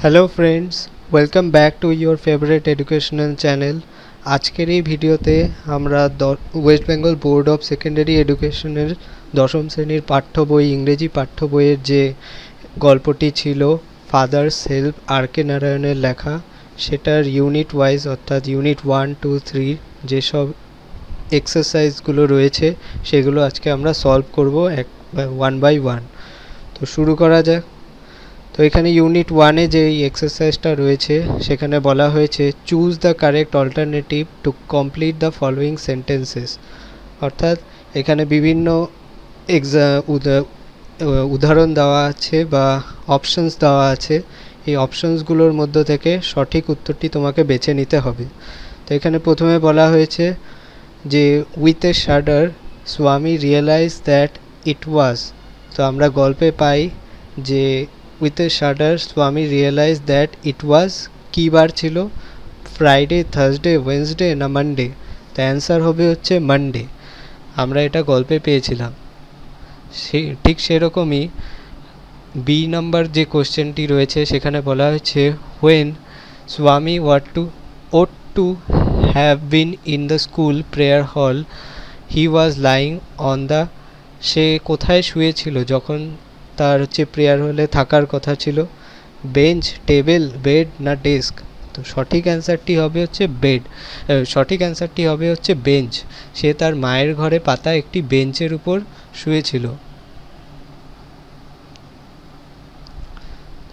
Hello friends, welcome back to your favourite educational channel. আজকের এই ভিডিওতে আমরা West Bengal board of secondary এডুকেশনের দশম শ্রেণীর পাঠ্য বই ইংরেজি পাঠ্য বইয়ের যে গল্পটি ছিল ফাদার্স হেল্প আর কে নারায়ণের লেখা, সেটার ইউনিট ওয়াইজ অর্থাৎ ইউনিট 1, 2, 3 যেসব এক্সারসাইজগুলো রয়েছে সেগুলো আজকে আমরা সলভ করব ওয়ান বাই ওয়ান। তো শুরু করা যাক। তো এখানে ইউনিট 1-এ যে এক্সারসাইজটা রয়েছে সেখানে বলা হয়েছে choose the correct alternative to complete the following sentences. অর্থাৎ এখানে বিভিন্ন উদাহরণ দেওয়া আছে বা অপশনস দেওয়া আছে। এই অপশনসগুলোর মধ্য থেকে সঠিক উত্তরটি তোমাকে বেছে নিতে হবে। তো এখানে প্রথমে বলা হয়েছে যে উইথ এ শাডার স্বামী রিয়েলাইজ দ্যাট ইট ওয়াজ। তো আমরা গল্পে পাই যে উইথ এ শাডার স্বামী রিয়েলাইজ দ্যাট ইট ওয়াজ কী বার ছিল, ফ্রাইডে, থার্সডে, ওয়েডনেসডে না মানডে? তো অ্যান্সার হবে হচ্ছে মানডে। আমরা এটা গল্পে পেয়েছিলাম। ঠিক সেরকমই বি নাম্বার যে কোশ্চেনটি রয়েছে সেখানে বলা হয়েছে when Swami ought to have been in the school prayer hall he was lying on the. সে কোথায় শুয়েছিল যখন তার প্রেয়ার হলে থাকার কথা ছিল? বেঞ্চ, টেবিল, বেড না ডেস্ক? তো সঠিক অ্যান্সারটি হবে হচ্ছে বেঞ্চ। সে তার মায়ের ঘরে পাতা একটি বেঞ্চের উপর শুয়েছিল।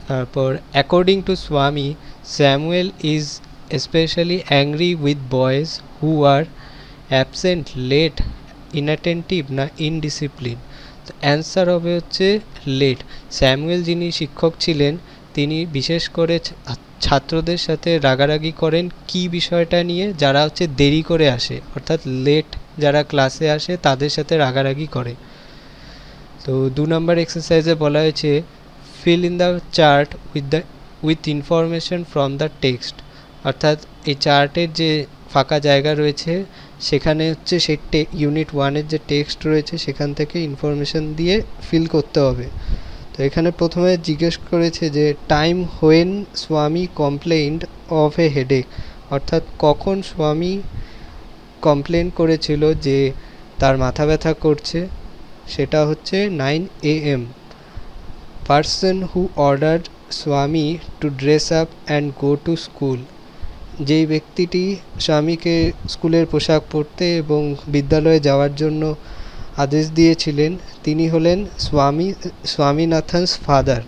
তারপর according to Swami Samuel is specially angry with boys who are absent, late, inattentive না ইনডিসিপ্লিন? তো অ্যান্সার হবে হচ্ছে লেট। স্যামুয়েল যিনি শিক্ষক ছিলেন তিনি বিশেষ করে ছাত্রদের সাথে রাগারাগি করেন কি বিষয়টা নিয়ে? যারা দেরি করে আসে, অর্থাৎ লেট যারা ক্লাসে আসে তাদের সাথে রাগারাগি করে। তো 2 নম্বর এক্সারসাইজে বলা হয়েছে fill in the chart with information from the text. অর্থাৎ এই চার্টের যে ফাঁকা জায়গা রয়েছে সেখানে সেই ইউনিট 1-এর যে টেক্সট রয়েছে সেখান থেকে ইনফরমেশন দিয়ে ফিল করতে হবে। তো এখানে প্রথমে জিজ্ঞেস করেছে যে টাইম হোয়েন স্বামী কমপ্লেইন্ড অফ এ হেডেক। অর্থাৎ কখন স্বামী কমপ্লেন করেছিল যে তার মাথা ব্যথা করছে? সেটা হচ্ছে 9 AM। পার্সন হু অর্ডার্ড স্বামী two dress up and go to school. যেই ব্যক্তিটি স্বামীকে স্কুলের পোশাক পরতে এবং বিদ্যালয়ে যাওয়ার জন্য আদেশ দিয়েছিলেন তিনি হলেন স্বামীনাথনস ফাদার,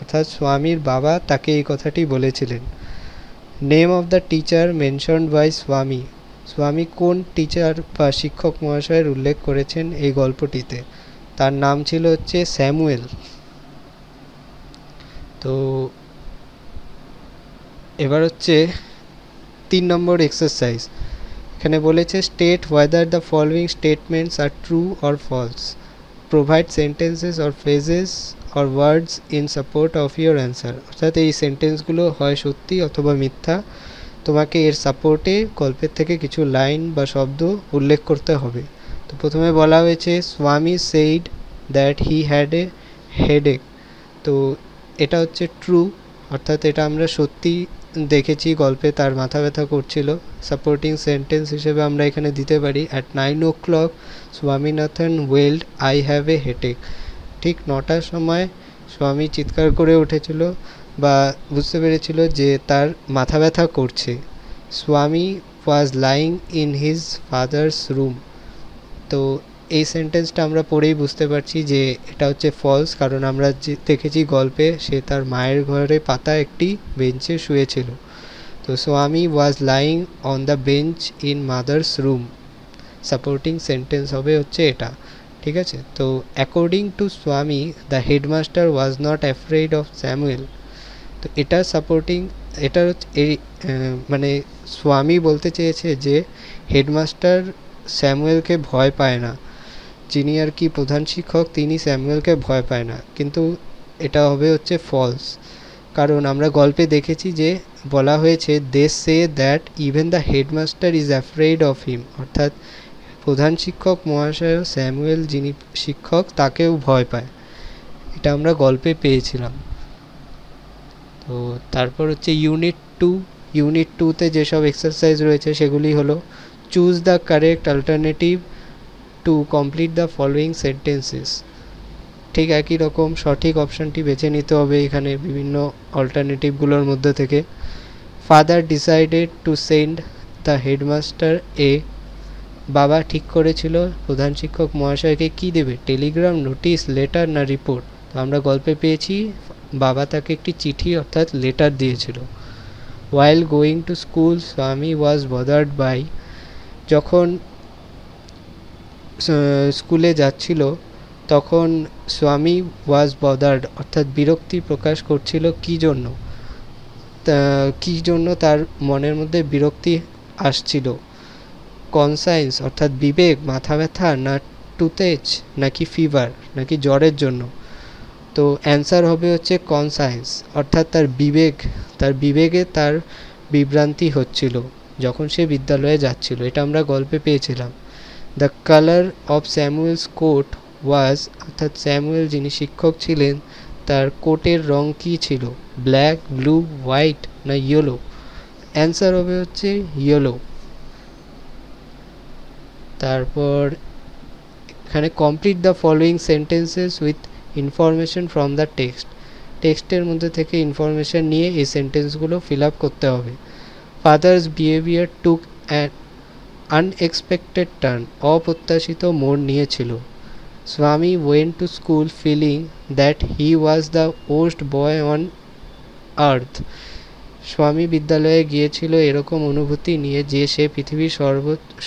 অর্থাৎ স্বামীর বাবা তাকে এই কথাটি বলেছিলেন। Name of the teacher mentioned by Swami. Swami কোন টিচার বা শিক্ষক মহাশয়ের উল্লেখ করেছেন এই গল্পটিতে? তার নাম ছিল স্যামুয়েল। তো এবার 3 নম্বর এক্সারসাইজ। এখানে বলেছে state whether the following statements are true or false, provide sentences or phrases or words in support of your answer. অর্থাৎ এই সেন্টেন্সগুলো হয় সত্যি অথবা মিথ্যা। তোমাকে এর সাপোর্টে গল্পের থেকে কিছু লাইন বা শব্দ উল্লেখ করতে হবে। তো প্রথমে বলা হয়েছে স্বামী said that he had a headache. তো এটা ট্রু, অর্থাৎ এটা আমরা সত্যি দেখেছি গল্পে তার মাথা ব্যথা করছিল। সাপোর্টিং সেন্টেন্স হিসেবে আমরা এখানে দিতে পারি at 9 o'clock Swaminathan wailed I have a headache. ঠিক 9টার সময় স্বামী চিৎকার করে উঠেছিল বা বুঝতে পেরেছিল যে তার মাথা ব্যথা করছে। স্বামী was lying in his father's room. তো এই সেন্টেন্সটা আমরা পড়েই বুঝতে পারছি যে এটা ফলস, কারণ আমরা দেখেছি গল্পে সে তার মায়ের ঘরে পাতা একটি বেঞ্চে শুয়েছিল। তো স্বামী ওয়াজ lying on the bench in mother's room. Supporting sentence হবে এটা। ঠিক আছে। তো অ্যাকর্ডিং টু স্বামী the headmaster was not afraid of Samuel. তো এটা সাপোর্টিং, এটা মানে স্বামী বলতে চেয়েছে যে হেডমাস্টার স্যামুয়েলকে ভয় পায় না, যিনি প্রধান শিক্ষক তিনি স্যামুয়েলকে ভয় পায় না। কিন্তু এটা হবে ফলস, কারণ আমরা গল্পে দেখেছি যে বলা হয়েছে they say that even the headmaster is afraid of him. অর্থাৎ প্রধান শিক্ষক মহাশয় স্যামুয়েল যিনি শিক্ষক তাকেও ভয় পায়। এটা আমরা গল্পে পেয়েছিলাম। তো তারপর হচ্ছে ইউনিট টুতে যেসব এক্সারসাইজ রয়েছে সেগুলি হলো choose the correct alternative to complete the following sentences. ঠিক একই রকম সঠিক অপশানটি বেছে নিতে হবে এখানে বিভিন্ন অল্টারনেটিভগুলোর মধ্যে থেকে। Father decided to send the headmaster a, বাবা ঠিক করেছিল প্রধান শিক্ষক মহাশয়কে কি দেবে, টেলিগ্রাম, নোটিশ, লেটার না রিপোর্ট। তো আমরা গল্পে পেয়েছি বাবা তাকে একটি চিঠি অর্থাৎ লেটার দিয়েছিল। ওয়াইল গোয়িং টু স্কুল স্বামী ওয়াজ বদার্ড বাই, যখন স্কুলে যাচ্ছিল তখন স্বামী ওয়াজ বদার্ড অর্থাৎ বিরক্তি প্রকাশ করছিল কি জন্য, কি জন্য তার মনের মধ্যে বিরক্তি আসছিল। কনসায়েন্স অর্থাৎ বিবেক, মাথা ব্যথা, না টুথেজ নাকি ফিভার নাকি জ্বরের জন্য। তো অ্যান্সার হবে হচ্ছে কনসায়েন্স অর্থাৎ তার বিবেকে তার বিভ্রান্তি হচ্ছিল যখন সে বিদ্যালয়ে যাচ্ছিল। এটা আমরা গল্পে পেয়েছিলাম। The colour of Samuel's coat was, অর্থাৎ স্যামুয়েল যিনি শিক্ষক ছিলেন তার কোটের রং কী ছিল, ব্ল্যাক, ব্লু, হোয়াইট না ইয়েলো। অ্যান্সার হবে হচ্ছে ইয়েলো। তারপর এখানে complete the following sentences with information from the টেক্সটের মধ্যে থেকে ইনফরমেশন নিয়ে এই সেন্টেন্সগুলো ফিল আপ করতে হবে। Father's behaviour took an unexpected turn, অপ্রত্যাশিত মোড় নিয়েছিল। Swami went to school feeling that he was the worst boy on earth, Swami বিদ্যালয়ে গিয়েছিল এরকম অনুভূতি নিয়ে যে সে পৃথিবীর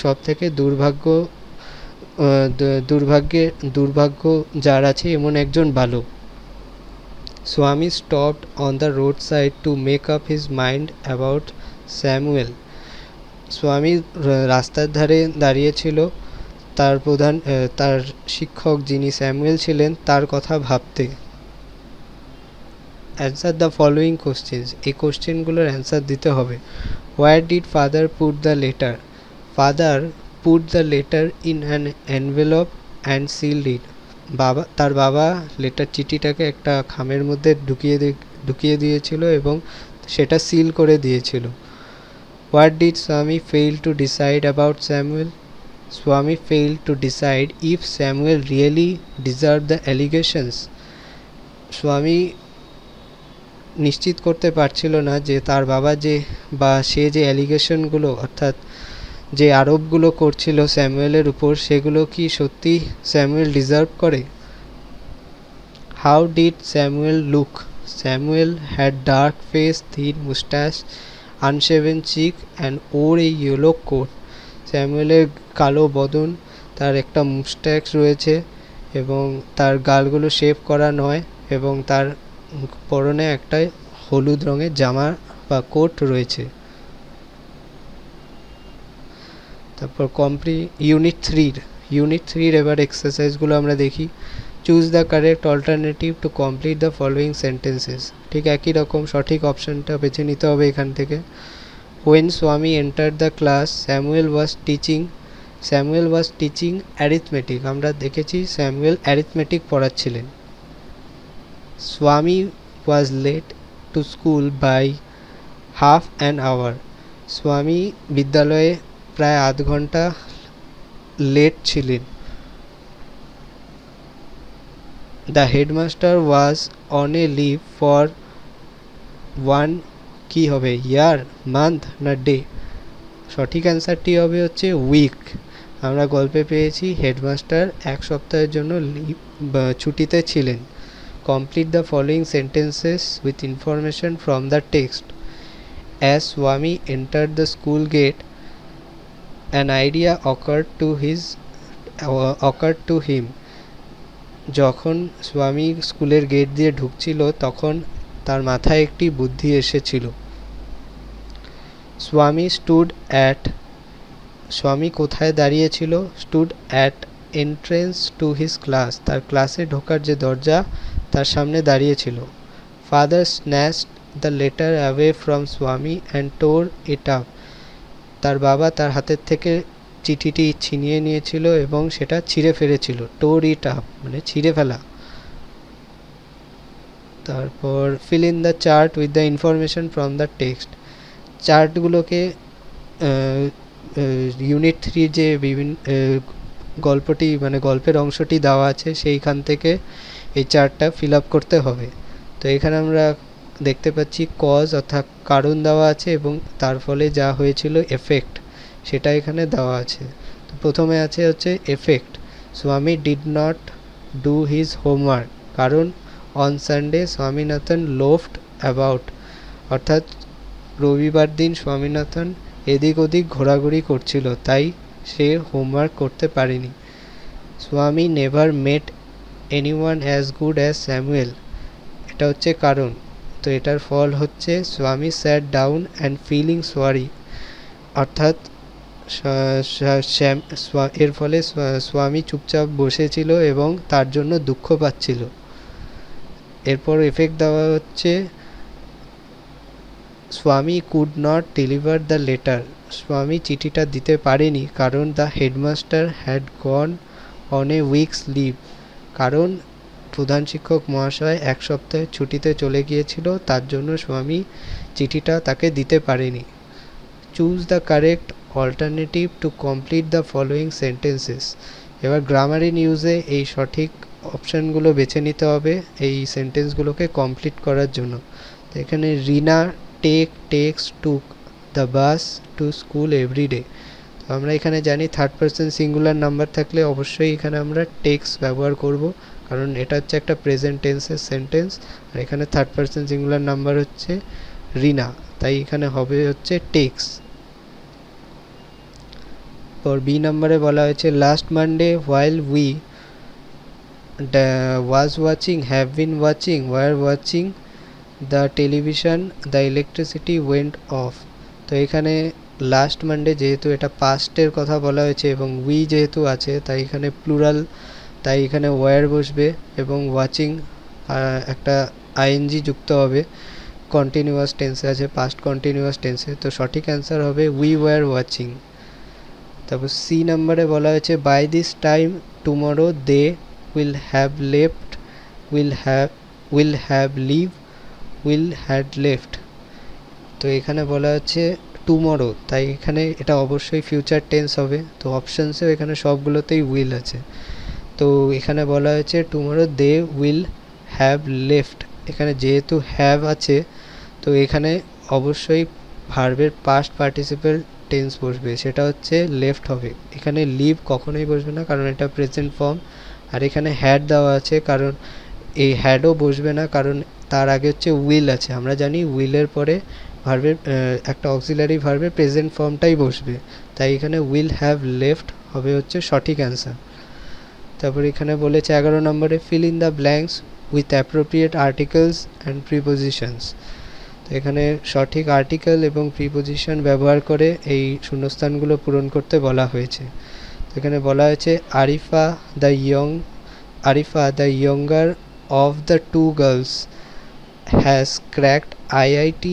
সব থেকে দুর্ভাগ্য যার আছে এমন একজন বালক। স্বামী stopped on the road side to make up his mind about Samuel, স্বামী রাস্তার ধারে দাঁড়িয়েছিল তার শিক্ষক যিনি স্যামুয়েল ছিলেন তার কথা ভাবতে। অ্যান্সার দ্য ফলোয়িং কোশ্চেন্স, এই কোশ্চেনগুলোর অ্যান্সার দিতে হবে। Where did father put the letter, father put the letter in an envelope and sealed it, তার বাবা চিঠিটাকে একটা খামের মধ্যে ঢুকিয়ে দিয়েছিল এবং সেটা সিল করে দিয়েছিল। What did Swami fail to decide about Samuel, Swami fail to decide if Samuel really deserve the allegations, Swami নিশ্চিত করতে পারছিল না যে তার বাবা সে যে অ্যালিগেশনগুলো অর্থাৎ যে আরোপগুলো করছিল স্যামুয়েলের উপর সেগুলো কি সত্যি স্যামুয়েল ডিজার্ভ করে। How did Samuel look, Samuel had dark face, thin moustache, unshaven cheek and wore a yellow coat, স্যামুয়েলের কালো বদন, তার একটা মুস্ট্যাচ রয়েছে এবং তার গালগুলো শেভ করা নয় এবং তার পরনে একটা হলুদ রঙের জামা বা কোট রয়েছে। তারপর ইউনিট থ্রির এবার এক্সারসাইজগুলো আমরা দেখি। Choose the correct alternative to complete the following sentences, ঠিক একই রকম সঠিক অপশানটা বেছে নিতে হবে এখান থেকে। When Swami enter the class Samuel was teaching arithmetic, আমরা দেখেছি স্যামুয়েল অ্যারিথমেটিক পড়াচ্ছিলেন। Swami was late to school by half an hour, Swami বিদ্যালয়ে প্রায় আধ ঘন্টা লেট ছিলেন। The headmaster was on a leave for one, কি হবে, ইয়ার, মান্থ না ডে। সঠিক অ্যান্সারটি হবে হচ্ছে উইক। আমরা গল্পে পেয়েছি হেডমাস্টার এক সপ্তাহের জন্য ছুটিতে ছিলেন। Complete the following sentences with information from the text. As Swami entered the school gate an idea occurred to him, যখন স্বামী স্কুলের গেট দিয়ে ঢুকছিল তখন তার মাথায় একটি বুদ্ধি এসেছিল। স্বামী কোথায় দাঁড়িয়েছিল, stood at entrance to his class, তার ক্লাসে ঢোকার যে দরজা তার সামনে দাঁড়িয়েছিল। Father snatched the letter away from স্বামী অ্যান্ড টোর ইট আপ, তার বাবা তার হাতের থেকে চিঠিটি ছিনিয়ে নিয়েছিল এবং সেটা ছিঁড়ে ফেলেছিল। টোর ইট আপ মানে ছিঁড়ে ফেলা। তারপর fill in the chart with the information from the text. চার্টগুলোকে ইউনিট 3 যে বিভিন্ন গল্পটি মানে গল্পের অংশটি দেওয়া আছে সেইখান থেকে এই চার্টটা ফিল আপ করতে হবে। তো এখানে আমরা দেখতে পাচ্ছি কজ অর্থাৎ কারণ দেওয়া আছে এবং তার ফলে যা হয়েছিল এফেক্ট সেটা এখানে দেওয়া আছে। তো প্রথমে আছে হচ্ছে এফেক্ট, স্বামী did not do his homework, কারণ অন সানডে স্বামীনাথন লোফড অ্যাবাউট, অর্থাৎ রবিবার দিন স্বামীনাথন এদিক ওদিক ঘোরাঘুরি করছিল তাই সে হোমওয়ার্ক করতে পারেনি। Swami never met anyone as good as Samuel, এটা হচ্ছে কারণ। তো এটার ফল হচ্ছে Swami sat down and feeling sorry, অর্থাৎ এর ফলে স্বামী চুপচাপ বসেছিল এবং তার জন্য দুঃখ পাচ্ছিল। এরপর এফেক্ট দেওয়া হচ্ছে Swami could not deliver the letter, Swami চিঠিটা দিতে পারেনি কারণ the headmaster had gone on a weeks leave, কারণ প্রধান শিক্ষক মহাশয় এক সপ্তাহের ছুটিতে চলে গিয়েছিল, তার জন্য স্বামী চিঠিটা তাকে দিতে পারেনি। Choose the correct alternative to complete the following sentences, এবার গ্রামার ইন ইউজে এই সঠিক অপশানগুলো বেছে নিতে হবে এই সেন্টেন্সগুলোকে কমপ্লিট করার জন্য। তো এখানে Rina takes took the bus to school everyday, তো আমরা এখানে জানি থার্ড পারসন সিঙ্গুলার নাম্বার থাকলে অবশ্যই এখানে আমরা টেক্স ব্যবহার করব, কারণ এটা হচ্ছে একটা প্রেজেন্ট টেন্সের সেন্টেন্স আর এখানে থার্ড পারসন সিঙ্গুলার নাম্বার হচ্ছে রিনা, তাই এখানে হবে হচ্ছে টেক্স। পর বি নাম্বারে বলা হয়েছে last Monday while we was watching have been watching were watching the television the electricity went off, তো এখানে লাস্ট মানডে যেহেতু এটা পাস্টের কথা বলা হয়েছে এবং উই যেহেতু আছে তাই এখানে প্লুরাল, তাই এখানে ওয়ার বসবে এবং ওয়াচিং একটা আইএনজি যুক্ত হবে, কন্টিনিউয়াস টেন্সে আছে পাস্ট কন্টিনিউয়াস টেন্সে, তো সঠিক অ্যান্সার হবে উই ওয়ার ওয়াচিং। তারপর সি নাম্বারে বলা হয়েছে by this time tomorrow they will have left will have leave will had left, তো এখানে বলা হচ্ছে টুমরো, তাই এখানে এটা অবশ্যই ফিউচার টেন্স হবে। তো অপশানসেও এখানে সবগুলোতেই উইল আছে, তো এখানে বলা হয়েছে tomorrow they will have left, এখানে যেহেতু হ্যাভ আছে তো এখানে অবশ্যই ভার্বের পাস্ট পার্টিসিপেল টেন্স বসবে, সেটা হচ্ছে লেফট হবে, এখানে লিভ কখনোই বসবে না কারণ এটা প্রেজেন্ট ফর্ম। আর এখানে হ্যাড দেওয়া আছে কারণ এই হ্যাডও বসবে না কারণ তার আগে হচ্ছে উইল আছে, আমরা জানি উইলের পরে ভার্বের একটা অক্সিলারি ভার্বের প্রেজেন্ট ফর্মটাই বসবে, তাই এখানে উইল হ্যাভ লেফট হবে হচ্ছে সঠিক অ্যান্সার। তারপর এখানে বলেছে 11 নম্বরে fill in the blanks with appropriate articles and prepositions, তো এখানে সঠিক আর্টিকেল এবং প্রিপোজিশন ব্যবহার করে এই শূন্যস্থানগুলো পূরণ করতে বলা হয়েছে। তো এখানে বলা হয়েছে Arifa the younger of the two girls has cracked IIT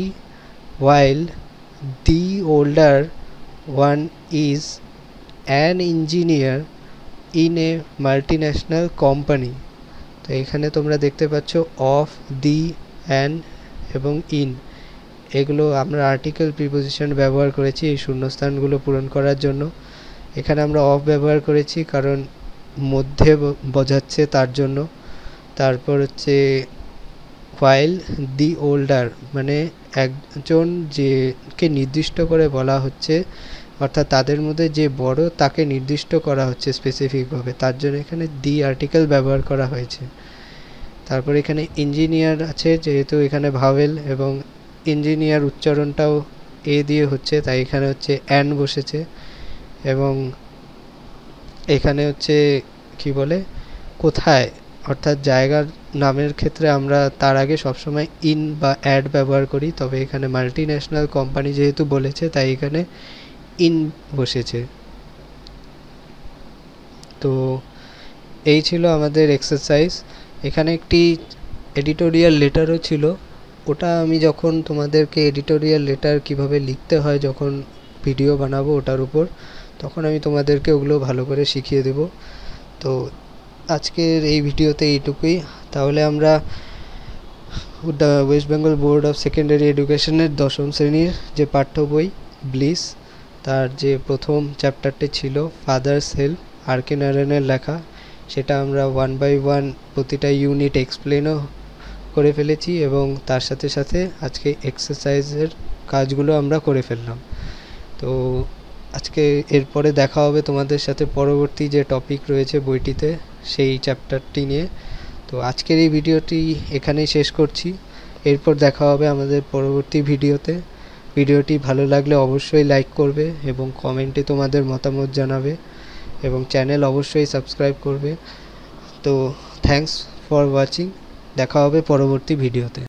while the older one is an engineer in a multinational company, তো এখানে তোমরা দেখতে পাচ্ছ অফ, দি, অ্যান এবং ইন, এগুলো আমরা আর্টিকেল প্রিপোজিশন ব্যবহার করেছি এই শূন্যস্থানগুলো পূরণ করার জন্য। এখানে আমরা অফ ব্যবহার করেছি কারণ মধ্যে বোঝাচ্ছে তার জন্য। তারপর হচ্ছে while the older মানে একজন যেকে নির্দিষ্ট করে বলা হচ্ছে, অর্থাৎ তাদের মধ্যে যে বড় তাকে নির্দিষ্ট করা হচ্ছে স্পেসিফিকভাবে, তার জন্য এখানে দি আর্টিকেল ব্যবহার করা হয়েছে। তারপর এখানে ইঞ্জিনিয়ার আছে যেহেতু এখানে ভাওয়েল এবং ইঞ্জিনিয়ার উচ্চারণটাও এ দিয়ে হচ্ছে তাই এখানে হচ্ছে অ্যান বসেছে, এবং এখানে হচ্ছে কি বলে কোথায় অর্থাৎ জায়গার নামের ক্ষেত্রে আমরা তার আগে সবসময় ইন বা অ্যাড ব্যবহার করি, তবে এখানে মাল্টি ন্যাশনাল কোম্পানি যেহেতু বলেছে তাই এখানে ইন বসেছে। তো এই ছিল আমাদের এক্সারসাইজ। এখানে একটি এডিটোরিয়াল লেটারও ছিল, ওটা আমি যখন তোমাদেরকে এডিটোরিয়াল লেটার কিভাবে লিখতে হয় যখন ভিডিও বানাবো ওটার উপর, তখন আমি তোমাদেরকে ওগুলো ভালো করে শিখিয়ে দেব। তো আজকের এই ভিডিওতে এইটুকুই, তাহলে আমরা the West Bengal board of secondary এডুকেশনের দশম শ্রেণীর যে পাঠ্য বই ব্লিস, তার যে প্রথম চ্যাপ্টারটি ছিল ফাদার্স হেল্প, আর কে নারায়ণের লেখা, সেটা আমরা 1 by 1 প্রতিটা ইউনিট এক্সপ্লেনও করে ফেলেছি এবং তার সাথে সাথে আজকে এক্সারসাইজের কাজগুলো আমরা করে ফেললাম। তো আজকে এরপরে দেখা হবে তোমাদের সাথে পরবর্তী যে টপিক রয়েছে বইটিতে সেই চ্যাপ্টারটি নিয়ে। তো আজকের এই ভিডিওটি এখানেই শেষ করছি, এরপর দেখা হবে আমাদের পরবর্তী ভিডিওতে। ভিডিওটি ভালো লাগলে অবশ্যই লাইক করবে এবং কমেন্টে তোমাদের মতামত জানাবে এবং চ্যানেল অবশ্যই সাবস্ক্রাইব করবে। তো থ্যাঙ্কস ফর ওয়াচিং, দেখা হবে পরবর্তী ভিডিওতে।